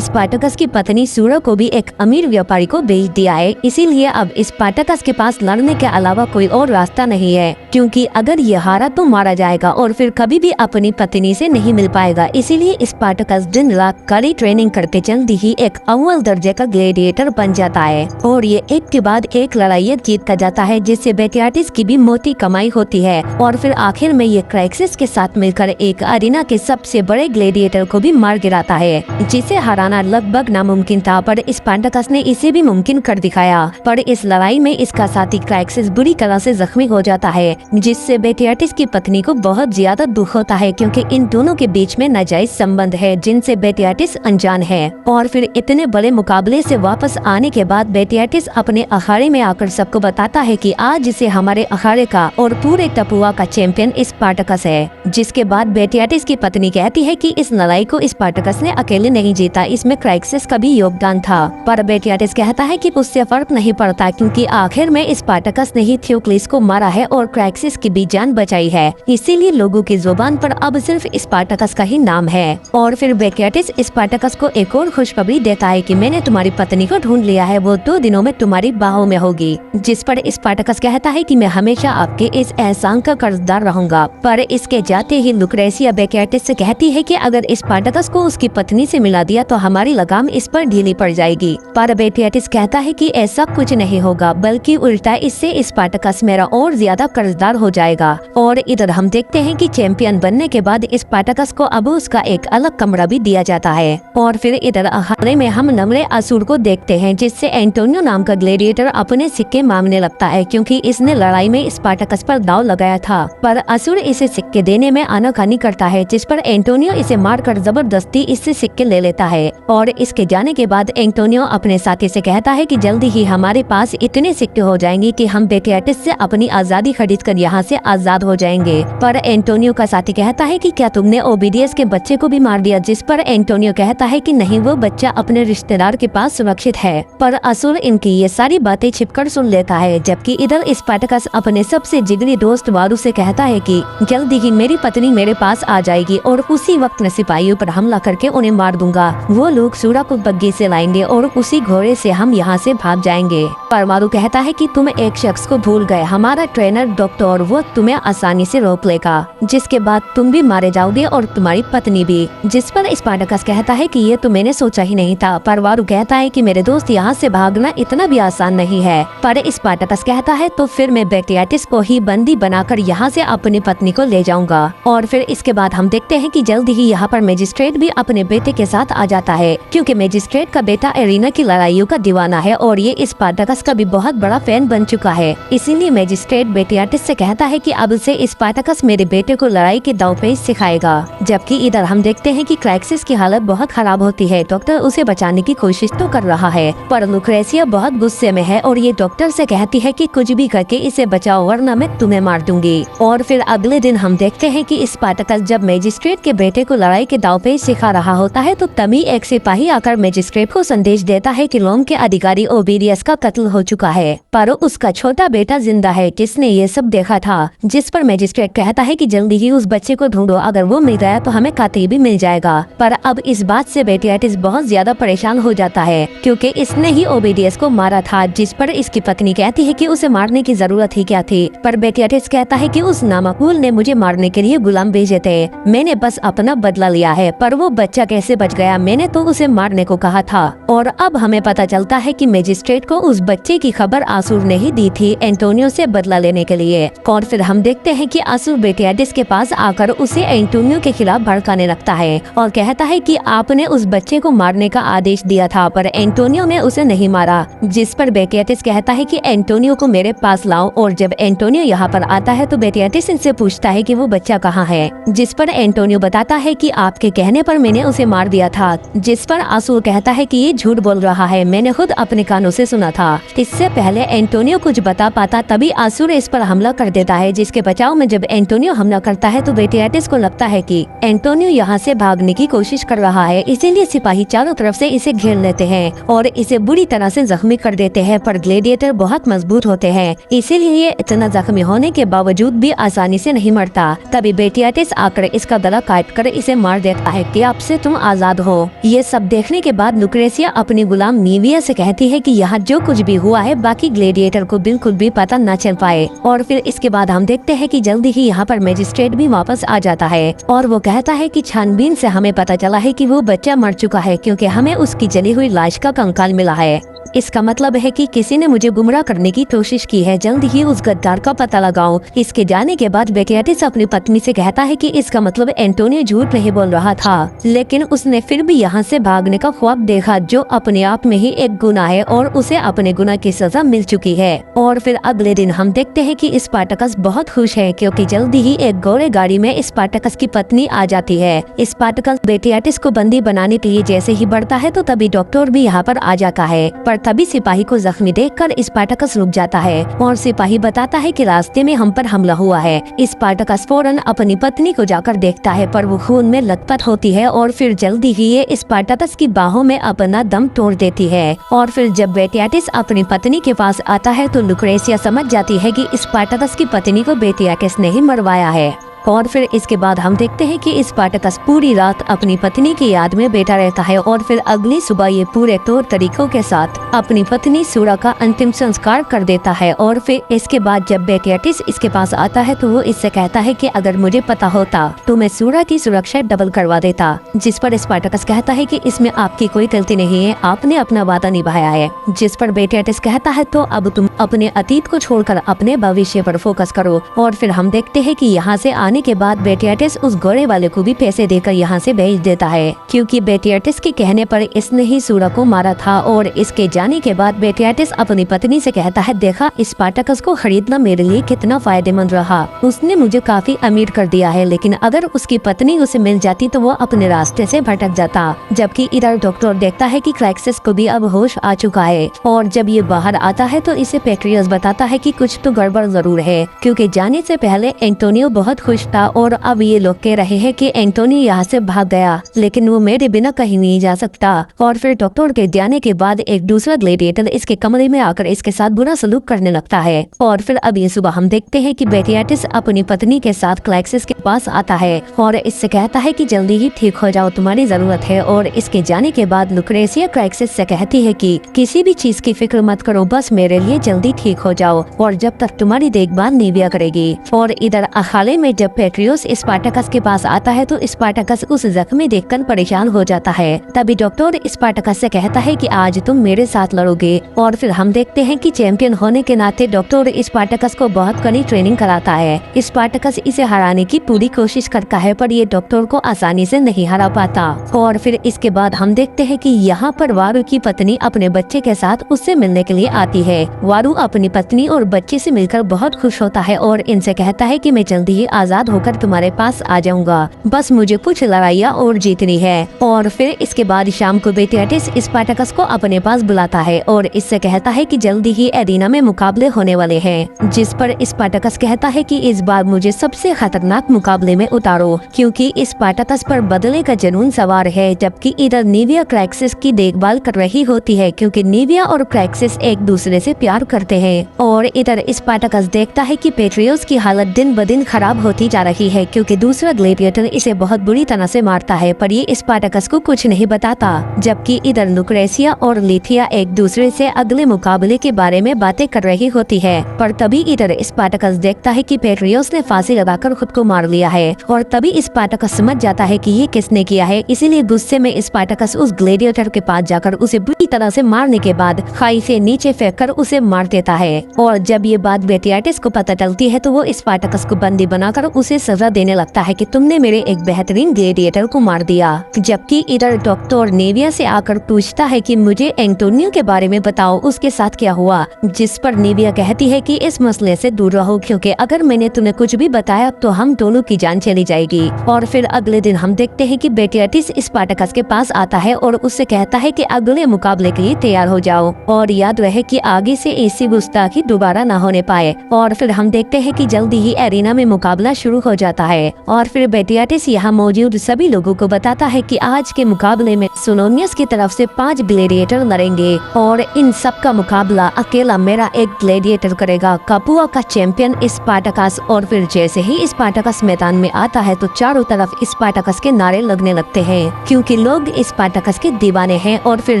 Spartacus की पत्नी सूरा को भी एक अमीर व्यापारी को बेच दिया है। इसीलिए अब स्पार्टकस के पास लड़ने के अलावा कोई और रास्ता नहीं है, क्योंकि अगर ये हारा तो मारा जाएगा और फिर कभी भी अपनी पत्नी से नहीं मिल पाएगा। इसीलिए स्पार्टकस दिन रात कड़ी ट्रेनिंग करके जल्दी ही एक अव्वल दर्जे का ग्लैडिएटर बन जाता है और ये एक के बाद एक लड़ाई जीतता जाता है, जिससे बेटियाटिस की भी मोटी कमाई होती है। और फिर आखिर में ये क्राइसिस के साथ मिलकर एक अरीना के सबसे बड़े ग्लैडिएटर को भी मार गिराता है, जिसे हराना लगभग नामुमकिन था, पर स्पार्टकस ने इसे भी मुमकिन कर दिखाया। पर इस लड़ाई में इसका साथी क्राइसिस बुरी तरह से जख्मी हो जाता है, जिससे बेटियाटिस की पत्नी को बहुत ज्यादा दुख होता है, क्योंकि इन दोनों के बीच में नाजायज संबंध है जिनसे बेटियाटिस अनजान है। और फिर इतने बड़े मुकाबले से वापस आने के बाद बेटियाटिस अपने अखाड़े में आकर सबको बताता है कि आज इसे हमारे अखाड़े का और पूरे टपुआ का चैंपियन स्पार्टकस है। जिसके बाद बेटियाटिस की पत्नी कहती है कि इस लड़ाई को स्पार्टकस ने अकेले नहीं जीता, इसमें क्राइसिस का भी योगदान था। पर बेटियाटिस कहता है कि उससे फर्क नहीं पड़ता, क्योंकि आखिर में स्पार्टकस ने ही थियोक्लिस को मारा है और क्राइसिस की भी जान बचाई है। इसीलिए लोगों की जुबान पर अब सिर्फ स्पार्टकस का ही नाम है। और फिर बेटियाटिस स्पार्टकस को एक और खुशखबरी देता है कि मैंने तुम्हारी पत्नी को ढूंढ लिया है, वो 2 दिनों में तुम्हारी बाहों में होगी। जिस पर स्पार्टकस कहता है कि मैं हमेशा आपके इस एहसान का कर्जदार रहूंगा। पर इसके जाते ही लुक्रेसिया बेटियाटिस से कहती है कि अगर स्पार्टकस को उसकी पत्नी से मिला दिया तो हमारी लगाम इस पर ढीली पड़ जाएगी। पर बेटियाटिस कहता है कि ऐसा कुछ नहीं होगा, बल्कि उल्टा इससे स्पार्टकस मेरा और ज्यादा कर्जदार हो जाएगा। और इधर हम देखते हैं कि चैंपियन बनने के बाद स्पार्टकस को अब उसका एक अलग कमरा भी दिया जाता है। और फिर इधर अखाड़े में हम नमरे असुर को देखते हैं, जिससे एंटोनियो नाम का ग्लैडिएटर अपने सिक्के मांगने लगता है, क्योंकि इसने लड़ाई में स्पार्टकस पर दाव लगाया था। पर असुर इसे सिक्के देने में आनाकानी करता है, जिस पर एंटोनियो इसे मारकर जबरदस्ती इससे सिक्के ले लेता है। और इसके जाने के बाद एंटोनियो अपने साथी से कहता है कि जल्दी ही हमारे पास इतने सिक्के हो जाएंगे कि हम बेटियाटिस से अपनी आजादी खरीद कर यहाँ से आजाद हो जाएंगे। पर एंटोनियो का साथी कहता है कि क्या तुमने ओबिडियस के बच्चे को भी मार दिया? जिस पर एंटोनियो कहता है कि नहीं, वो बच्चा अपने रिश्तेदार के पास सुरक्षित है। पर असुर इनकी ये सारी बातें छिपकर सुन लेता है। जबकि इधर स्पार्टकस अपने सबसे जिगरी दोस्त वारू से कहता है कि जल्दी ही मेरी पत्नी मेरे पास आ जाएगी और उसी वक्त मैं सिपाहियों पर हमला करके उन्हें मार दूंगा। वो लोग सूरा को बग्घी से लाएंगे और उसी घोड़े से हम यहाँ से भाग जाएंगे। पर वारू कहता है कि तुम एक शख्स को भूल गए, हमारा ट्रेनर डॉक्टर, वो तुम्हें आसानी से रोक लेगा, जिसके बाद तुम भी मारे जाओगे और तुम्हारी पत्नी भी। जिस पर स्पार्टकस कहता है कि ये तो मैंने सोचा ही नहीं था। पर वारू कहता है कि मेरे दोस्त, यहाँ से भागना इतना भी आसान नहीं है। पर स्पार्टकस कहता है तो फिर मैं बेटियाटिस को ही बंदी बनाकर यहाँ से अपनी पत्नी को ले जाऊंगा। और फिर इसके बाद हम देखते हैं कि जल्दी ही यहाँ पर मैजिस्ट्रेट भी अपने बेटे के साथ आ जाता है, क्योंकि मैजिस्ट्रेट का बेटा एरिना की लड़ाइयों का दीवाना है और ये स्पार्टकस का भी बहुत बड़ा फैन बन चुका है। इसीलिए मैजिस्ट्रेट बेटियाटिस से कहता है कि अब से स्पार्टकस मेरे बेटे को लड़ाई के दांवपेच सिखाएगा। जबकि इधर हम देखते हैं कि क्राइसिस की हालत बहुत खराब होती है। डॉक्टर उसे बचाने की कोशिश तो कर रहा है, पर लुक्रेसिया बहुत गुस्से में है और ये डॉक्टर से कहती है कि कुछ भी करके इसे बचाओ, वरना मैं तुम्हें मार दूंगी। और फिर अगले दिन हम देखते हैं कि स्पार्टकस जब मैजिस्ट्रेट के बेटे को लड़ाई के दांवपेच सिखा रहा होता है, तो तभी एक सिपाही आकर मैजिस्ट्रेट को संदेश देता है कि रोम के अधिकारी ओबिडियस का कत्ल हो चुका है, पर उसका छोटा बेटा जिंदा है जिसने ये सब देखा था। जिस पर मैजिस्ट्रेट कहता है कि जल्दी ही उस बच्चे को ढूंढो, अगर वो मिल गया तो हमें कातिल भी मिल जाएगा। पर अब इस बात से बेटियाटिस बहुत ज्यादा परेशान हो जाता है, क्योंकि इसने ही ओबिडियस को मारा था। जिस पर इसकी पत्नी कहती है कि उसे मारने की जरूरत ही क्या थी। पर बेटियाटिस कहता है कि उस नामकूल ने मुझे मारने के लिए गुलाम भेजे थे, मैंने बस अपना बदला लिया है। पर वो बच्चा कैसे बच गया? मैंने तो उसे मारने को कहा था। और अब हमें पता चलता है कि मैजिस्ट्रेट को उस बच्चे की खबर आसुर ने ही दी थी एंटोनियो से बदला लेने के लिए। और फिर हम देखते हैं कि आसुर बेटियाटिस के पास आकर उसे एंटोनियो के खिलाफ भड़काने लगता है और कहता है कि आपने उस बच्चे को मारने का आदेश दिया था, पर एंटोनियो ने उसे नहीं मारा। जिस पर बेटियाटिस कहता है कि एंटोनियो को मेरे पास लाओ। और जब एंटोनियो यहाँ पर आता है तो बेटियाटिस इनसे पूछता है कि वो बच्चा कहाँ है। जिस पर एंटोनियो बताता है कि आपके कहने पर मैंने उसे मार दिया था। जिस पर आसुर कहता है कि ये झूठ बोल रहा है, मैंने खुद अपने कानों से सुना था। इससे पहले एंटोनियो कुछ बता पाता तभी आसुर इस पर हमला कर देता है, जिसके बचाव में जब एंटोनियो हमला करता है तो बेटियाटिस को लगता है कि एंटोनियो यहाँ से भागने की कोशिश कर रहा है। इसीलिए सिपाही चारों तरफ से इसे घेर लेते हैं और इसे बुरी तरह से जख्मी कर देते हैं। पर ग्लैडिएटर बहुत मजबूत होते हैं, इसीलिए ये इतना जख्मी होने के बावजूद भी आसानी से नहीं मरता। तभी बेटियाटिस आकर इसका गला काट कर इसे मार देता है कि अब से तुम आजाद हो। ये सब देखने के बाद लुक्रेसिया अपनी गुलाम नीविया से कहती है कि यहाँ जो कुछ भी हुआ है बाकी ग्लेडिएटर को बिल्कुल भी पता न चल पाए। और फिर इसके बाद हम देखते हैं कि जल्दी ही यहाँ पर मैजिस्ट्रेट भी वापस आ जाता है और वो कहता है कि छानबीन से हमें पता चला है कि वो बच्चा मर चुका है, क्योंकि हमें उसकी जली हुई लाश का कंकाल मिला है। इसका मतलब है कि किसी ने मुझे गुमराह करने की कोशिश की है, जल्द ही उस गद्दार का पता लगाओ। इसके जाने के बाद बेटियाटिस अपनी पत्नी से कहता है कि इसका मतलब एंटोनियो झूठ नहीं बोल रहा था, लेकिन उसने फिर भी यहाँ से भागने का ख्वाब देखा, जो अपने आप में ही एक गुनाह है और उसे अपने गुनाह की सजा मिल चुकी है। और फिर अगले दिन हम देखते हैं कि स्पार्टकस बहुत खुश है, क्योंकि जल्दी ही एक घोड़े गाड़ी में स्पार्टकस की पत्नी आ जाती है। स्पार्टकस बेटियाटिस को बंदी बनाने के लिए जैसे ही बढ़ता है तो तभी डॉक्टर भी यहाँ पर आ जाता है, पर तभी सिपाही को जख्मी देखकर स्पार्टकस रुक जाता है और सिपाही बताता है कि रास्ते में हम पर हमला हुआ है। स्पार्टकस फौरन अपनी पत्नी को जाकर देखता है, पर वो खून में लथपथ होती है और फिर जल्दी ही ये स्पार्टकस की बाहों में अपना दम तोड़ देती है। और फिर जब बेटियाटिस अपनी पत्नी के पास आता है तो लुक्रेसिया समझ जाती है कि स्पार्टकस की पत्नी को बेटियाटिस ने ही मरवाया है। और फिर इसके बाद हम देखते हैं कि स्पार्टकस पूरी रात अपनी पत्नी की याद में बैठा रहता है और फिर अगली सुबह ये पूरे तौर तरीकों के साथ अपनी पत्नी सूरा का अंतिम संस्कार कर देता है। और फिर इसके बाद जब बेटियाटिस इसके पास आता है तो वो इससे कहता है कि अगर मुझे पता होता तो मैं सूरा की सुरक्षा डबल करवा देता, जिस पर स्पार्टकस कहता है कि इसमें आपकी कोई गलती नहीं है, आपने अपना वादा निभाया है। जिस पर बेटियाटिस कहता है तो अब तुम अपने अतीत को छोड़कर अपने भविष्य पर फोकस करो। और फिर हम देखते हैं कि यहाँ से आने के बाद बेटियाटिस उस घोड़े वाले को भी पैसे देकर यहाँ से भेज देता है, क्योंकि बेटियाटिस के कहने पर इसने ही सूरा को मारा था। और इसके जाने के बाद बेटियाटिस अपनी पत्नी से कहता है, देखा स्पार्टकस को खरीदना मेरे लिए कितना फायदेमंद रहा, उसने मुझे काफी अमीर कर दिया है, लेकिन अगर उसकी पत्नी उसे मिल जाती तो वो अपने रास्ते से भटक जाता। जबकि इधर डॉक्टर देखता है कि क्लैक्सिस को भी अब होश आ चुका है और जब ये बाहर आता है तो इसे पेट्रियस बताता है कि कुछ तो गड़बड़ जरूर है, क्योंकि जाने से पहले एंटोनियो बहुत खुश था और अब ये लोग कह रहे हैं कि एंटोनियो यहाँ से भाग गया, लेकिन वो मेरे बिना कहीं नहीं जा सकता। और फिर डॉक्टर के जाने के बाद एक दूसरा ग्लेडिएटर इसके कमरे में आकर इसके साथ बुरा सलूक करने लगता है। और फिर अब ये सुबह हम देखते हैं कि बेटियाटिस अपनी पत्नी के साथ क्लैक्सिस के पास आता है और इससे कहता है कि जल्दी ही ठीक हो जाओ, तुम्हारी जरूरत है। और इसके जाने के बाद लुक्रेसिया क्लैक्सिस से कहती है कि किसी भी चीज की फिक्र मत करो, बस मेरे लिए जल्दी ठीक हो जाओ और जब तक तुम्हारी देखभाल नीविया करेगी। और इधर अखाड़े में जब पेट्रियस स्पार्टकस के पास आता है तो स्पार्टकस उस जख्मी देखकर परेशान हो जाता है। तभी डॉक्टर स्पार्टकस से कहता है कि आज तुम मेरे साथ लड़ोगे। और फिर हम देखते हैं कि चैंपियन होने के नाते डॉक्टर स्पार्टकस को बहुत कड़ी ट्रेनिंग कराता है। स्पार्टकस इसे हराने की पूरी कोशिश करता है, पर ये डॉक्टर को आसानी से नहीं हरा पाता। और फिर इसके बाद हम देखते हैं कि यहाँ पर वारू की पत्नी अपने बच्चे के साथ उससे मिलने के लिए आती है। वारू अपनी पत्नी और बच्चे से मिलकर बहुत खुश होता है और इनसे कहता है कि मैं जल्दी ही आजाद होकर तुम्हारे पास आ जाऊंगा, बस मुझे कुछ लड़ाइयाँ और जीतनी है। और फिर इसके बाद शाम को बेटियाटिस स्पार्टकस को अपने पास बुलाता है और इससे कहता है कि जल्दी ही एरिना में मुकाबले होने वाले हैं, जिस पर स्पार्टकस कहता है कि इस बार मुझे सबसे खतरनाक मुकाबले में उतारो, क्योंकि स्पार्टकस पर बदले का जुनून सवार है। जबकि इधर नीविया क्लैक्सिस की देखभाल कर रही होती है, क्योंकि नीविया और क्लैक्सिस एक दूसरे से प्यार करते हैं। और इधर स्पार्टकस देखता है कि पेट्रियस की हालत दिन ब दिन खराब होती जा रही है, क्योंकि दूसरा ग्लेडिएटर इसे बहुत बुरी तरह से मारता है, पर ये स्पार्टकस को कुछ नहीं बताता। जबकि इधर लुक्रेसिया और लिथिया एक दूसरे से अगले मुकाबले के बारे में बातें कर रही होती है, पर तभी इधर स्पार्टकस देखता है कि पेट्रियस ने फांसी लगाकर खुद को मार लिया है। और तभी स्पार्टकस समझ जाता है कि ये किसने किया है, इसीलिए गुस्से में स्पार्टकस उस ग्लेडिएटर के पास जाकर उसे बुरी तरह से मारने के बाद खाई से नीचे फेंककर उसे मार देता है। और जब ये बात बेटियाटिस को पता चलती है तो वो स्पार्टकस को बंदी बनाकर उसे सजा देने लगता है कि तुमने मेरे एक बेहतरीन ग्लेडिएटर को मार दिया। जबकि इधर डॉक्टर नेविया से आकर पूछता है कि मुझे एंटोनियो के बारे में बताओ, उसके साथ क्या हुआ। जिस पर नेविया कहती है कि इस मसले से दूर रहो, क्योंकि अगर मैंने तुम्हें कुछ भी बताया तो हम दोनों की जान चली जाएगी। और फिर अगले दिन हम देखते हैं कि बेटियाटिस स्पार्टकस के पास आता है और उससे कहता है कि अगले मुकाबले के लिए तैयार हो जाओ और याद रहे कि आगे से ऐसी गुस्ताखी दोबारा न होने पाए। और फिर हम देखते हैं कि जल्दी ही एरिना में मुकाबला शुरू हो जाता है और फिर बेटियाटिस यहाँ मौजूद सभी लोगों को बताता है कि आज के मुकाबले में सुनोनियस की तरफ से 5 ग्लैडिएटर लड़ेंगे और इन सब का मुकाबला अकेला मेरा एक ग्लैडिएटर करेगा, कापुआ का चैंपियन स्पार्टकस। और फिर जैसे ही स्पार्टकस मैदान में आता है तो चारों तरफ स्पार्टकस के नारे लगने लगते हैं, क्योंकि लोग स्पार्टकस के दीवाने हैं। और फिर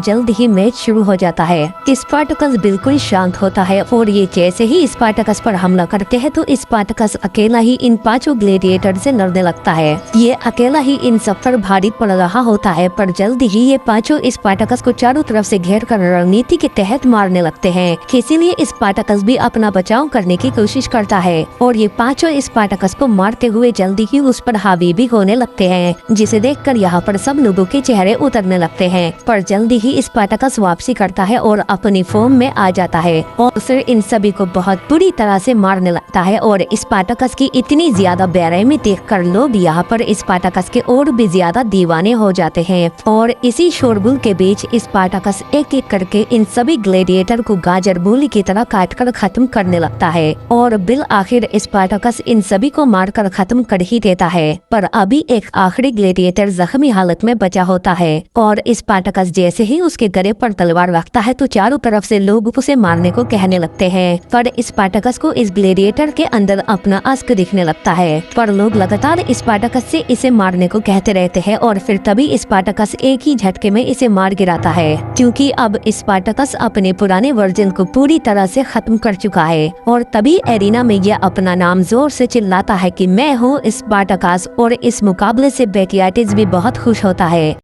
जल्द ही मैच शुरू हो जाता है। स्पार्टकस बिल्कुल शांत होता है और ये जैसे ही स्पार्टकस पर हमला करते हैं तो स्पार्टकस अकेला ही इन 5 ग्लैडिएटर से लड़ने लगता है। ये अकेला ही इन सब पर भारी पड़ रहा होता है, पर जल्द ही ये 5 स्पार्टकस को चारों तरफ से घेर कर रणनीति के तहत मारने लगते हैं। इसीलिए स्पार्टकस भी अपना बचाव करने की कोशिश करता है और ये 5 स्पार्टकस को मारते हुए जल्दी ही उस पर हावी भी होने लगते हैं, जिसे देखकर यहाँ पर सब लोगों के चेहरे उतरने लगते हैं। पर जल्दी ही स्पार्टकस वापसी करता है और अपनी फॉर्म में आ जाता है और फिर इन सभी को बहुत बुरी तरह से मारने लगता है। और स्पार्टकस की इतनी ज्यादा बेरहमी देखकर लोग यहाँ पर स्पार्टकस के और भी ज्यादा दीवाने हो जाते हैं। और इसी शोरगुल के बीच स्पार्टकस एक एक करके इन सभी ग्लैडिएटर को गाजर मूली की तरह काटकर खत्म करने लगता है और बिल आखिर स्पार्टकस इन सभी को मारकर खत्म कर ही देता है। पर अभी एक आखिरी ग्लैडिएटर जख्मी हालत में बचा होता है और स्पार्टकस जैसे ही उसके गले पर तलवार रखता है तो चारों तरफ से लोग उसे मारने को कहने लगते हैं। पर स्पार्टकस को इस ग्लैडिएटर के अंदर अपना अस्क दिखने लगता है, पर लोग लगातार स्पार्टकस से इसे मारने को कहते रहते हैं। और फिर तभी स्पार्टकस एक ही झटके में इसे मार गिराता है, क्योंकि अब स्पार्टकस अपने पुराने वर्जन को पूरी तरह से खत्म कर चुका है। और तभी एरिना में यह अपना नाम जोर से चिल्लाता है कि मैं हूँ स्पार्टकस। और इस मुकाबले से बेटियाटिस भी बहुत खुश होता है।